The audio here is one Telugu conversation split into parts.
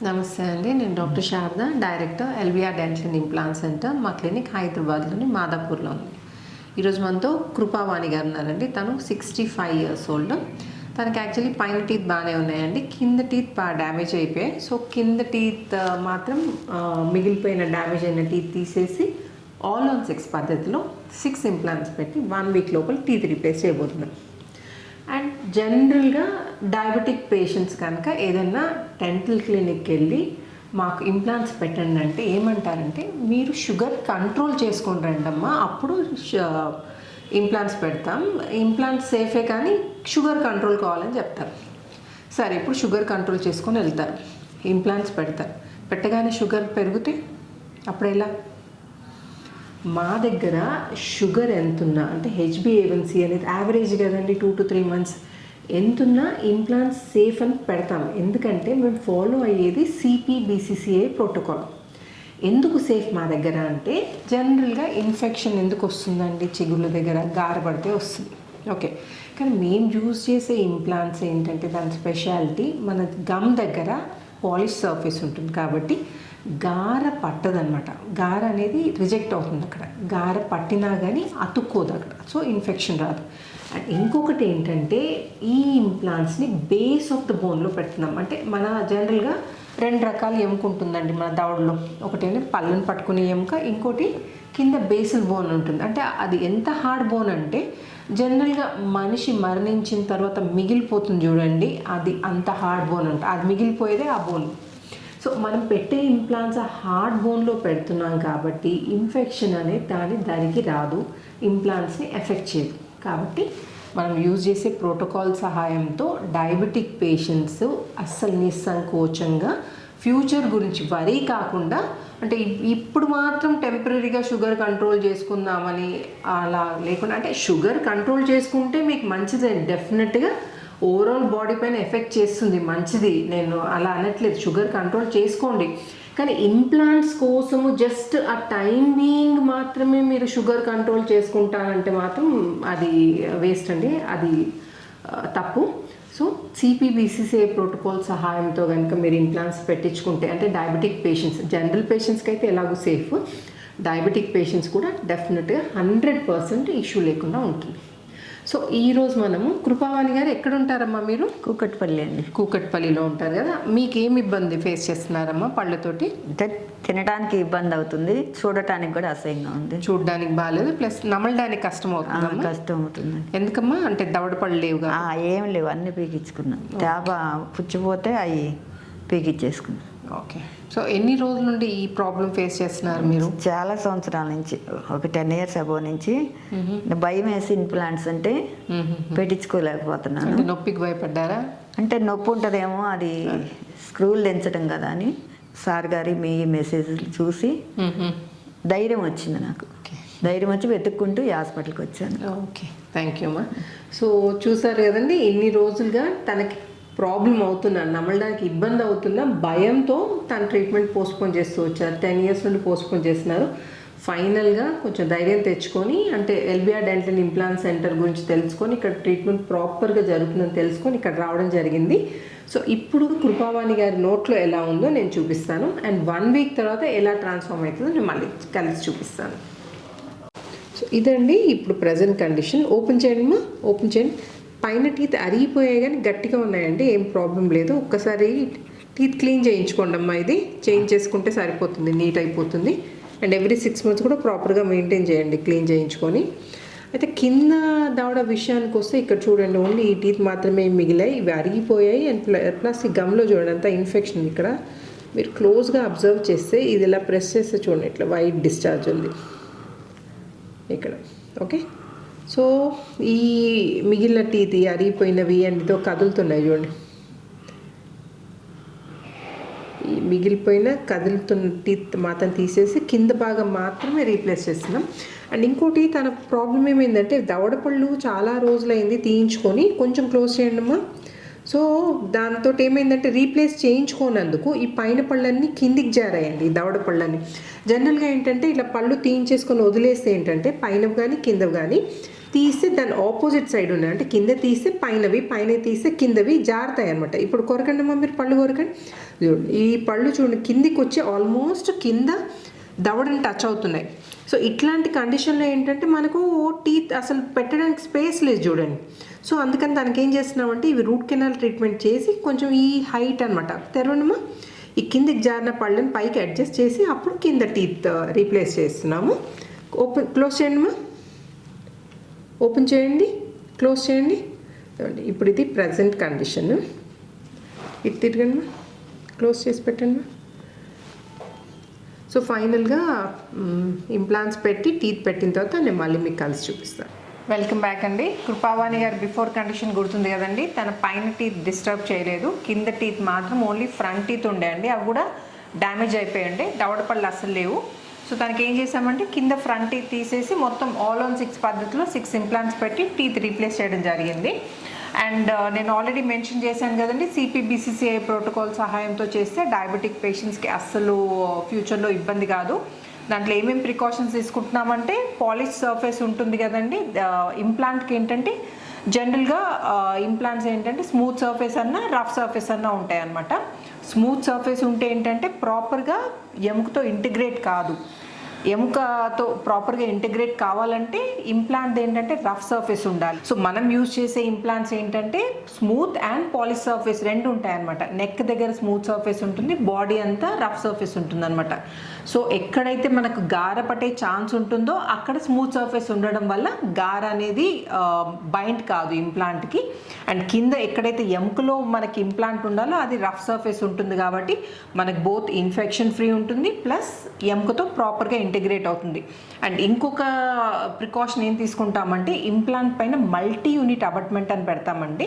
నమస్తే అండి. నేను doctor Sharada, director LBR dental and implant centre. మా క్లినిక్ హైదరాబాద్లోని మాదాపూర్లో ఉంది. ఈరోజు మనతో కృపావాణి గారు ఉన్నారండి. తను 65 years ఓల్డ్. తనకి యాక్చువల్లీ పైన టీత్ బాగానే ఉన్నాయండి, కింద టీత్ బాగా డ్యామేజ్ అయిపోయాయి. సో కింద టీత్ మాత్రం మిగిలిపోయిన డ్యామేజ్ అయిన టీత్ తీసేసి ఆల్ ఆన్ 6 పద్ధతిలో 6 ఇంప్లాంట్స్ పెట్టి 1 week లోపల టీత్ రీప్లేస్ చేయబోతున్నాం. అండ్ జనరల్గా డయాబెటిక్ పేషెంట్స్ కనుక ఏదైనా డెంటల్ క్లినిక్కి వెళ్ళి మాకు ఇంప్లాంట్స్ పెట్టండి అంటే ఏమంటారంటే, మీరు షుగర్ కంట్రోల్ చేసుకొని రండమ్మా, అప్పుడు ఇంప్లాంట్స్ పెడతాం. ఇంప్లాంట్స్ సేఫే కానీ షుగర్ కంట్రోల్ కావాలని చెప్తారు. సరే, ఇప్పుడు షుగర్ కంట్రోల్ చేసుకొని వెళ్తారు, ఇంప్లాంట్స్ పెడతారు. పెట్టగానే షుగర్ పెరిగితే అప్పుడు ఎలా? మా దగ్గర షుగర్ ఎంతున్నా, అంటే HbA1c అనేది యావరేజ్ కదండి, 2 to 3 months ఎంతున్నా ఇంప్లాంట్స్ సేఫ్ అని పెడతాం. ఎందుకంటే మేము ఫాలో అయ్యేది CPBCCA ప్రోటోకాల్. ఎందుకు సేఫ్ మా దగ్గర అంటే, జనరల్గా ఇన్ఫెక్షన్ ఎందుకు వస్తుందండి, చిగుళ్ళ దగ్గర గారపడితే వస్తుంది. ఓకే, కానీ మేము యూజ్ చేసే ఇంప్లాంట్స్ ఏంటంటే దాని స్పెషాలిటీ, మన గమ్ దగ్గర పాలిష్ సర్ఫేస్ ఉంటుంది కాబట్టి గార పట్టదనమాట. గార అనేది రిజెక్ట్ అవుతుంది అక్కడ, గార పట్టినా కానీ అతుక్కోదు అక్కడ, సో ఇన్ఫెక్షన్ రాదు. అండ్ ఇంకొకటి ఏంటంటే, ఈ ఇంప్లాంట్స్ని బేస్ ఆఫ్ ద బోన్లో పెడుతున్నాం. అంటే మన జనరల్గా 2 రకాల ఎముక ఉంటుందండి మన దవడలో. ఒకటేమో పళ్ళను పట్టుకునే ఎముక, ఇంకోటి కింద బేసల్ బోన్ ఉంటుంది. అంటే అది ఎంత హార్డ్ బోన్ అంటే, జనరల్గా మనిషి మరణించిన తర్వాత మిగిలిపోతుంది చూడండి, అది అంత హార్డ్ బోన్ ఉంటుంది. అది మిగిలిపోయేదే ఆ బోన్. సో మనం పెట్టే ఇంప్లాంట్స్ ఆ హార్డ్ బోన్లో పెడుతున్నాం కాబట్టి ఇన్ఫెక్షన్ అనేది దానికి రాదు, ఇంప్లాంట్స్ని ఎఫెక్ట్ చేయదు. కాబట్టి మనం యూజ్ చేసే ప్రోటోకాల్ సహాయంతో డయాబెటిక్ పేషెంట్స్ అస్సలు నిస్సంకోచంగా ఫ్యూచర్ గురించి వరీ కాకుండా, అంటే ఇప్పుడు మాత్రం టెంపరీగా షుగర్ కంట్రోల్ చేసుకుందామని అలా లేకుండా, అంటే షుగర్ కంట్రోల్ చేసుకుంటే మీకు మంచిదే, డెఫినెట్గా ఓవరాల్ బాడీ పైన ఎఫెక్ట్ చేస్తుంది, మంచిది, నేను అలా అనట్లేదు, షుగర్ కంట్రోల్ చేసుకోండి. కానీ ఇంప్లాంట్స్ కోసము జస్ట్ ఆ టైం బీయింగ్ మాత్రమే మీరు షుగర్ కంట్రోల్ చేసుకుంటారంటే మాత్రం అది వేస్ట్ అండి, అది తప్పు. సో CPBCCA ప్రోటోకాల్ సహాయంతో కనుక మీరు ఇంప్లాంట్స్ పెట్టించుకుంటే, అంటే డయాబెటిక్ పేషెంట్స్, జనరల్ పేషెంట్స్కి అయితే ఎలాగో సేఫ్, డయాబెటిక్ పేషెంట్స్ కూడా డెఫినెట్గా 100% ఇష్యూ లేకుండా ఉంటుంది. సో ఈరోజు మనము కృపావాణి గారు ఎక్కడ ఉంటారమ్మా మీరు? కూకట్పల్లి అండి. కూకట్పల్లిలో ఉంటారు కదా. మీకు ఏమి ఇబ్బంది ఫేస్ చేస్తున్నారమ్మా పళ్ళతోటి? తినడానికి ఇబ్బంది అవుతుంది, చూడటానికి కూడా అసహ్యంగా ఉంది. చూడడానికి బాగాలేదు, ప్లస్ నమలడానికి కష్టం అవుతుంది. కష్టం అవుతుంది. ఎందుకమ్మా? అంటే దవడ పళ్ళు లేవుగా? ఏం లేవు, అన్నీ పీకించుకున్నాం. తేప పుచ్చిపోతే అవి పీకిచ్చేసుకున్నాం. ఓకే, సో ఎన్ని రోజుల నుండి ఈ ప్రాబ్లం ఫేస్ చేస్తున్నారు మీరు? చాలా సంవత్సరాల నుంచి, ఒక 10 years అబో నుంచి. భయం వేసి ఇంప్లాంట్స్ అంటే పెట్టించుకోలేకపోతున్నాను. నొప్పికి భయపడ్డారా? అంటే నొప్పి ఉంటుందేమో, అది స్క్రూలు దించడం కదా అని సార్ గారి మీ మెసేజ్లు చూసి ధైర్యం వచ్చింది నాకు. ధైర్యం వచ్చి వెతుక్కుంటూ ఈ హాస్పిటల్కి వచ్చాను. ఓకే, థ్యాంక్ యూ అమ్మా. సో చూసారు కదండి, ఇన్ని రోజులుగా తనకి ప్రాబ్లం అవుతున్నా, నమ్మడానికి ఇబ్బంది అవుతున్నా, భయంతో తన ట్రీట్మెంట్ పోస్ట్పోన్ చేస్తూ వచ్చారు. 10 years నుండి పోస్ట్పోన్ చేస్తున్నారు. ఫైనల్గా కొంచెం ధైర్యం తెచ్చుకొని, అంటే ఎల్బిఆర్ డెంటల్ ఇంప్లాంట్ సెంటర్ గురించి తెలుసుకొని, ఇక్కడ ట్రీట్మెంట్ ప్రాపర్గా జరుగుతుందని తెలుసుకొని ఇక్కడ రావడం జరిగింది. సో ఇప్పుడు కృపావాణి గారి నోట్లో ఎలా ఉందో నేను చూపిస్తాను, అండ్ 1 week తర్వాత ఎలా ట్రాన్స్ఫార్మ్ అవుతుందో నేను మళ్ళీ కలిసి చూపిస్తాను. సో ఇదండి ఇప్పుడు ప్రజెంట్ కండిషన్. ఓపెన్ చేయండి అమ్మా, ఓపెన్ చేయండి. పైన టీత్ అరిగిపోయాయి కానీ గట్టిగా ఉన్నాయండి, ఏం ప్రాబ్లం లేదు. ఒక్కసారి టీత్ క్లీన్ చేయించుకోండి అమ్మా, ఇది చేంజ్ చేసుకుంటే సరిపోతుంది, నీట్ అయిపోతుంది. అండ్ ఎవ్రీ 6 months కూడా ప్రాపర్గా మెయింటైన్ చేయండి, క్లీన్ చేయించుకొని. అయితే కింద దవడ విషయానికి వస్తే ఇక్కడ చూడండి, ఓన్లీ ఈ టీత్ మాత్రమే మిగిలాయి, ఇవి అరిగిపోయాయి. అండ్ ప్లస్ ఈ గమ్లో చూడండి అంతా ఇన్ఫెక్షన్. ఇక్కడ మీరు క్లోజ్గా అబ్జర్వ్ చేస్తే, ఇది ఇలా ప్రెస్ చేస్తే చూడండి, ఇట్లా వైట్ డిశ్చార్జ్ ఉంది ఇక్కడ. ఓకే, సో ఈ మిగిలిన టీత్ అరిగిపోయినవి అండ్ ఇదో కదులుతున్నాయి చూడండి, ఈ మిగిలిపోయిన కదులుతున్న టీత్ మాత్రం తీసేసి కింద భాగం మాత్రమే రీప్లేస్ చేస్తున్నాం. అండ్ ఇంకోటి తన ప్రాబ్లం ఏమైందంటే, దవడపళ్ళు చాలా రోజులైంది తీయించుకొని, కొంచెం క్లోజ్ చేయండి అమ్మా. సో దాంతో ఏమైందంటే, రీప్లేస్ చేయించుకోనందుకు ఈ పైన పళ్ళన్నీ కిందికి జారాయండి, ఈ దవడ పళ్ళని. జనరల్గా ఏంటంటే ఇలా పళ్ళు తీయించేసుకొని వదిలేస్తే ఏంటంటే పైన కానీ కింద కానీ తీస్తే దాని ఆపోజిట్ సైడ్ ఉన్నాయి, అంటే కింద తీస్తే పైనవి, పైన తీస్తే కిందవి జారుతాయి అనమాట. ఇప్పుడు కొరకండి అమ్మా, మీరు పళ్ళు కొరకండి. చూడండి ఈ పళ్ళు చూడండి కిందికి వచ్చి ఆల్మోస్ట్ కింద దవడని టచ్ అవుతున్నాయి. సో ఇట్లాంటి కండిషన్లో ఏంటంటే మనకు టీత్ అసలు పెట్టడానికి స్పేస్ లేదు చూడండి. సో అందుకని దానికి ఏం చేస్తున్నామంటే ఇవి రూట్ కెనాల్ ట్రీట్మెంట్ చేసి కొంచెం ఈ హైట్ అనమాట తెరవనమా, ఈ కిందికి జారిన పళ్ళని పైకి అడ్జస్ట్ చేసి అప్పుడు కింద టీత్ రీప్లేస్ చేస్తున్నాము. ఓపెన్ క్లోజ్ చేయండి అమ్మా, ఓపెన్ చేయండి, క్లోజ్ చేయండి. ఇప్పుడు ఇది ప్రజెంట్ కండిషన్. ఇది తిరగండి మా, క్లోజ్ చేసి పెట్టండి మా. సో ఫైనల్గా ఇంప్లాంట్స్ పెట్టి టీత్ పెట్టిన తర్వాత నేను మళ్ళీ మీకు కలిసి చూపిస్తాను. వెల్కమ్ బ్యాక్ అండి. కృపావాణి గారు బిఫోర్ కండిషన్ గుర్తుంది కదండి, తన పైన టీత్ డిస్టర్బ్ చేయలేదు, కింద టీత్ మాత్రం ఓన్లీ ఫ్రంట్ టీత్ ఉండే అండి, అవి కూడా డ్యామేజ్ అయిపోయాయండి, దవడపళ్ళు అసలు లేవు. సో తనకి ఏం చేసామంటే కింద ఫ్రంట్ టీత్ తీసేసి మొత్తం ఆల్ ఆన్ 6 పద్ధతిలో 6 ఇంప్లాంట్స్ పెట్టి టీత్ రీప్లేస్ చేయడం జరిగింది. అండ్ నేను ఆల్రెడీ మెన్షన్ చేశాను కదండి, CPBCCI ప్రోటోకాల్ సహాయంతో చేస్తే డయాబెటిక్ పేషెంట్స్కి అస్సలు ఫ్యూచర్లో ఇబ్బంది కాదు. దాంట్లో ఏమేమి ప్రికాషన్స్ తీసుకుంటున్నామంటే పాలిష్ సర్ఫేస్ ఉంటుంది కదండి, ఇంప్లాంట్కి ఏంటంటే జనరల్గా ఇంప్లాంట్స్ ఏంటంటే స్మూత్ సర్ఫేస్ అన్నా రఫ్ సర్ఫేస్ అన్నా ఉంటాయి అన్నమాట. స్మూత్ సర్ఫేస్ ఉంటే ఏంటంటే ప్రాపర్గా ఎముకతో ఇంటిగ్రేట్ కాదు, ఎముకతో ప్రాపర్గా ఇంటిగ్రేట్ కావాలంటే ఇంప్లాంట్ ఏంటంటే రఫ్ సర్ఫేస్ ఉండాలి. సో మనం యూజ్ చేసే ఇంప్లాంట్స్ ఏంటంటే స్మూత్ అండ్ పాలిష్ సర్ఫేస్ రెండు ఉంటాయి అనమాట. నెక్ దగ్గర స్మూత్ సర్ఫేస్ ఉంటుంది, బాడీ అంతా రఫ్ సర్ఫేస్ ఉంటుంది అనమాట. సో ఎక్కడైతే మనకు గార పట్టే ఛాన్స్ ఉంటుందో అక్కడ స్మూత్ సర్ఫేస్ ఉండడం వల్ల గార అనేది బైండ్ కాదు ఇంప్లాంట్కి. అండ్ కింద ఎక్కడైతే ఎముకలో మనకి ఇంప్లాంట్ ఉండాలో అది రఫ్ సర్ఫేస్ ఉంటుంది కాబట్టి మనకు బోత్ ఇన్ఫెక్షన్ ఫ్రీ ఉంటుంది ప్లస్ ఎముకతో ప్రాపర్గా ఇంటిగ్రేట్ అవుతుంది. అండ్ ఇంకొక ప్రికాషన్ ఏం తీసుకుంటామంటే ఇంప్లాంట్ పైన మల్టీ యూనిట్ అబట్మెంట్ అని పెడతామండి.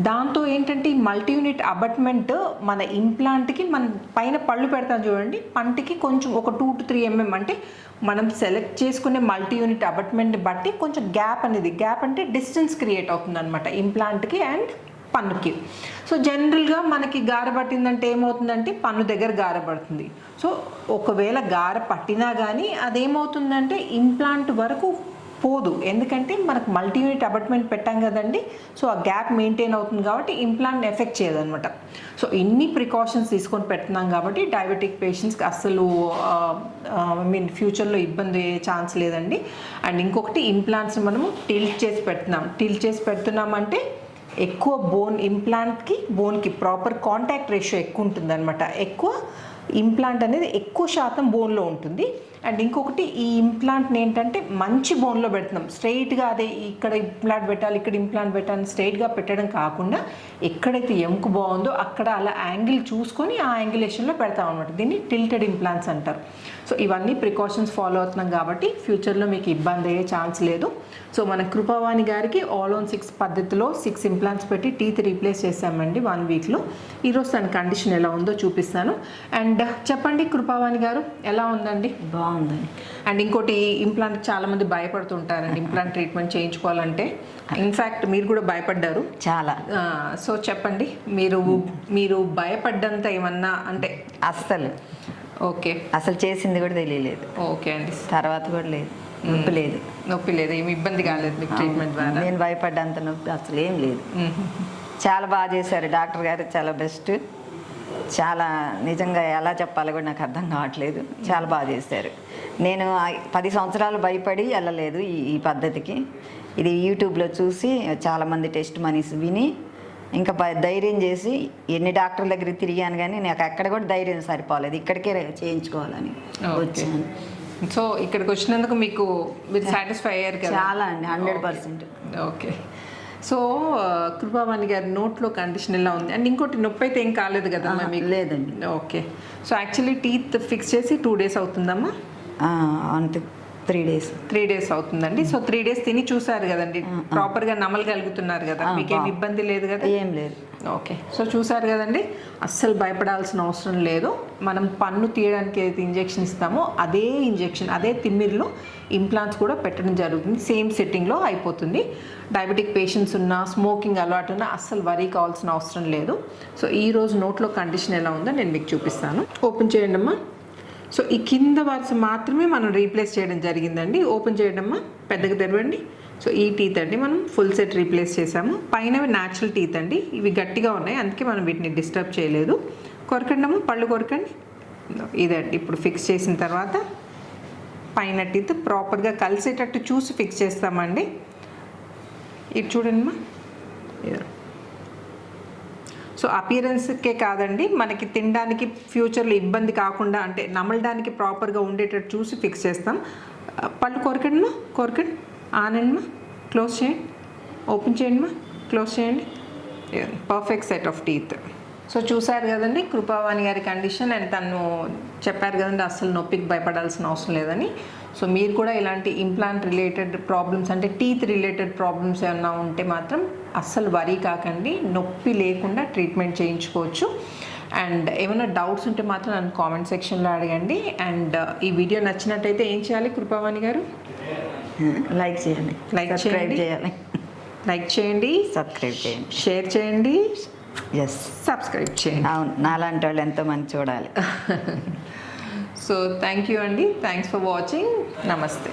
దాంతో ఏంటంటే ఈ మల్టీ యూనిట్ అబట్మెంట్ మన ఇంప్లాంట్కి మన పైన పళ్ళు పెడతాం చూడండి, పంటికి కొంచెం ఒక 2 to 3 mm అంటే మనం సెలెక్ట్ చేసుకునే మల్టీ యూనిట్ అబట్మెంట్ని బట్టి కొంచెం గ్యాప్ అంటే డిస్టెన్స్ క్రియేట్ అవుతుంది అనమాట ఇంప్లాంట్కి అండ్ పన్నుకి. సో జనరల్గా మనకి గార పట్టిందంటే ఏమవుతుందంటే పన్ను దగ్గర గార పడుతుంది. సో ఒకవేళ గార పట్టినా కానీ అదేమవుతుందంటే ఇంప్లాంట్ వరకు పోదు, ఎందుకంటే మనకు మల్టీ యూనిట్ అబట్మెంట్ పెట్టాం కదండి. సో ఆ గ్యాప్ మెయింటైన్ అవుతుంది కాబట్టి ఇంప్లాంట్ ఎఫెక్ట్ చేయదనమాట. సో ఇన్ని ప్రికాషన్స్ తీసుకొని పెడుతున్నాం కాబట్టి డయాబెటిక్ పేషెంట్స్కి అస్సలు ఫ్యూచర్లో ఇబ్బంది అయ్యే ఛాన్స్ లేదండి. అండ్ ఇంకొకటి ఇంప్లాంట్స్ మనము టిల్ట్ చేసి పెడుతున్నామంటే ఎక్కువ బోన్ ఇంప్లాంట్కి బోన్కి ప్రాపర్ కాంటాక్ట్ రేషియో ఎక్కువ ఉంటుంది అనమాట. ఎక్కువ ఇంప్లాంట్ అనేది ఎక్కువ శాతం బోన్లో ఉంటుంది. అండ్ ఇంకొకటి ఈ ఇంప్లాంట్ని ఏంటంటే మంచి బోన్లో పెడుతున్నాం, స్ట్రైట్గా అదే ఇక్కడ ఇంప్లాంట్ పెట్టాలి ఇక్కడ ఇంప్లాంట్ పెట్టాలి స్ట్రైట్గా పెట్టడం కాకుండా ఎక్కడైతే ఎముక బాగుందో అక్కడ అలా యాంగిల్ చూసుకొని ఆ యాంగిలేషన్లో పెడతాం అనమాట. దీన్ని టిల్టెడ్ ఇంప్లాంట్స్ అంటారు. సో ఇవన్నీ ప్రికాషన్స్ ఫాలో అవుతున్నాం కాబట్టి ఫ్యూచర్లో మీకు ఇబ్బంది అయ్యే ఛాన్స్ లేదు. సో మన కృపావాణి గారికి ఆల్ ఆన్ 6 పద్ధతిలో 6 ఇంప్లాంట్స్ పెట్టి టీత్ రీప్లేస్ చేసామండి 1 వీక్లో. ఈరోజు తన కండిషన్ ఎలా ఉందో చూపిస్తాను. అండ్ చెప్పండి కృపావాణి గారు ఎలా ఉందండి? బాగుందండి. అండ్ ఇంకోటి ఇంప్లాంట్ చాలామంది భయపడుతుంటారండి ఇంప్లాంట్ ట్రీట్మెంట్ చేయించుకోవాలంటే. ఇన్ఫ్యాక్ట్ మీరు కూడా భయపడ్డారు చాలా. సో చెప్పండి మీరు భయపడ్డంత ఏమన్నా అంటే అస్సలు ఓకే అసలు చేసింది కూడా తెలియలేదు. ఓకే అండి. తర్వాత కూడా లేదు, నొప్పి లేదు, ఏమి ఇబ్బంది కాలేదు మీకు ట్రీట్మెంట్ ద్వారా? నేను భయపడ్డంత నొప్పి అసలు ఏం లేదు. చాలా బాగా చేశారు డాక్టర్ గారు, చాలా బెస్ట్. చాలా నిజంగా ఎలా చెప్పాలో కూడా నాకు అర్థం కావట్లేదు, చాలా బాగా చేశారు. నేను 10 సంవత్సరాలు భయపడి వెళ్ళలేదు ఈ పద్ధతికి. ఇది యూట్యూబ్లో చూసి చాలామంది టెస్ట్ మనీస్ విని ఇంకా ధైర్యం చేసి ఎన్ని డాక్టర్ల దగ్గరికి తిరిగాను కానీ నాకు అక్కడ కూడా ధైర్యం సరిపోలేదు, ఇక్కడికే చేయించుకోవాలని వచ్చాను. సో ఇక్కడికి వచ్చినందుకు మీరు సాటిస్ఫై అయ్యారు కదా? చాలా అండి, 100%. ఓకే. సో కృపావాణి గారి నోట్లో కండిషన్ ఎలా ఉంది? అండ్ ఇంకోటి నొప్పి అయితే ఏం కాలేదు కదా మీకు? లేదండి. Okay. So actually teeth fix చేసి 2 days అవుతుందమ్మా? అంతే, 3 days అవుతుందండి. సో 3 days తిని చూసారు కదండి, ప్రాపర్గా నమలగలుగుతున్నారు కదా, మీకేం ఇబ్బంది లేదు కదా? ఏం లేదు. ఓకే. సో చూసారు కదండి, అస్సలు భయపడాల్సిన అవసరం లేదు. మనం పన్ను తీయడానికి ఏదైతే ఇంజెక్షన్ ఇస్తామో అదే ఇంజెక్షన్ అదే తిమ్మిరిలో ఇంప్లాంట్స్ కూడా పెట్టడం జరుగుతుంది, సేమ్ సెట్టింగ్లో అయిపోతుంది. డయాబెటిక్ పేషెంట్స్ ఉన్నా స్మోకింగ్ అలవాటు ఉన్నా అస్సలు వరీ కావాల్సిన అవసరం లేదు. సో ఈరోజు నోట్లో కండిషన్ ఎలా ఉందో నేను మీకు చూపిస్తాను. ఓపెన్ చేయండి అమ్మా. సో ఈ కింద వరుస మాత్రమే మనం రీప్లేస్ చేయడం జరిగిందండి. ఓపెన్ చేయడమ్మా, పెద్దగా తెరవండి, సో ఈ టీత్ అండి మనం ఫుల్ సెట్ రీప్లేస్ చేసాము. పైనవి న్యాచురల్ టీత్ అండి, ఇవి గట్టిగా ఉన్నాయి అందుకే మనం వీటిని డిస్టర్బ్ చేయలేదు. కొరకండము, పళ్ళు కొరకండి. ఇదండి ఇప్పుడు ఫిక్స్ చేసిన తర్వాత పైన టీత్ ప్రాపర్గా కలిసేటట్టు చూసి ఫిక్స్ చేస్తామండి. ఇది చూడండి మా. సో అపియరెన్స్కే కాదండి, మనకి తినడానికి ఫ్యూచర్లో ఇబ్బంది కాకుండా అంటే నమలడానికి ప్రాపర్గా ఉండేటట్టు చూసి ఫిక్స్ చేస్తాం. పళ్ళు కొరకండి మా, కొరకండి. ఆనండి మా, క్లోజ్ చేయండి, ఓపెన్ చేయండి మా, క్లోజ్ చేయండి. Perfect set of teeth. So చూసారు కదండి కృపావాణి గారి కండిషన్, అండ్ తను చెప్పారు కదండి అస్సలు నొప్పికి భయపడాల్సిన అవసరం లేదని. సో మీరు కూడా ఇలాంటి ఇంప్లాంట్ రిలేటెడ్ ప్రాబ్లమ్స్ అంటే టీత్ రిలేటెడ్ ప్రాబ్లమ్స్ ఏమన్నా ఉంటే మాత్రం అస్సలు వరీ కాకండి, నొప్పి లేకుండా ట్రీట్మెంట్ చేయించుకోవచ్చు. అండ్ ఏమైనా డౌట్స్ ఉంటే మాత్రం నన్ను కామెంట్ సెక్షన్లో అడగండి. అండ్ ఈ వీడియో నచ్చినట్టయితే ఏం చేయాలి కృపావాణి గారు? లైక్ చేయండి, సబ్స్క్రైబ్ చేయాలి, లైక్ చేయండి, సబ్స్క్రైబ్ చేయండి, షేర్ చేయండి, ఎస్ సబ్స్క్రైబ్ చేయండి. అవును, నాలాంటి వాళ్ళు ఎంతోమంది చూడాలి. సో థ్యాంక్ యూ అండి, థ్యాంక్స్ ఫర్ వాచింగ్. నమస్తే.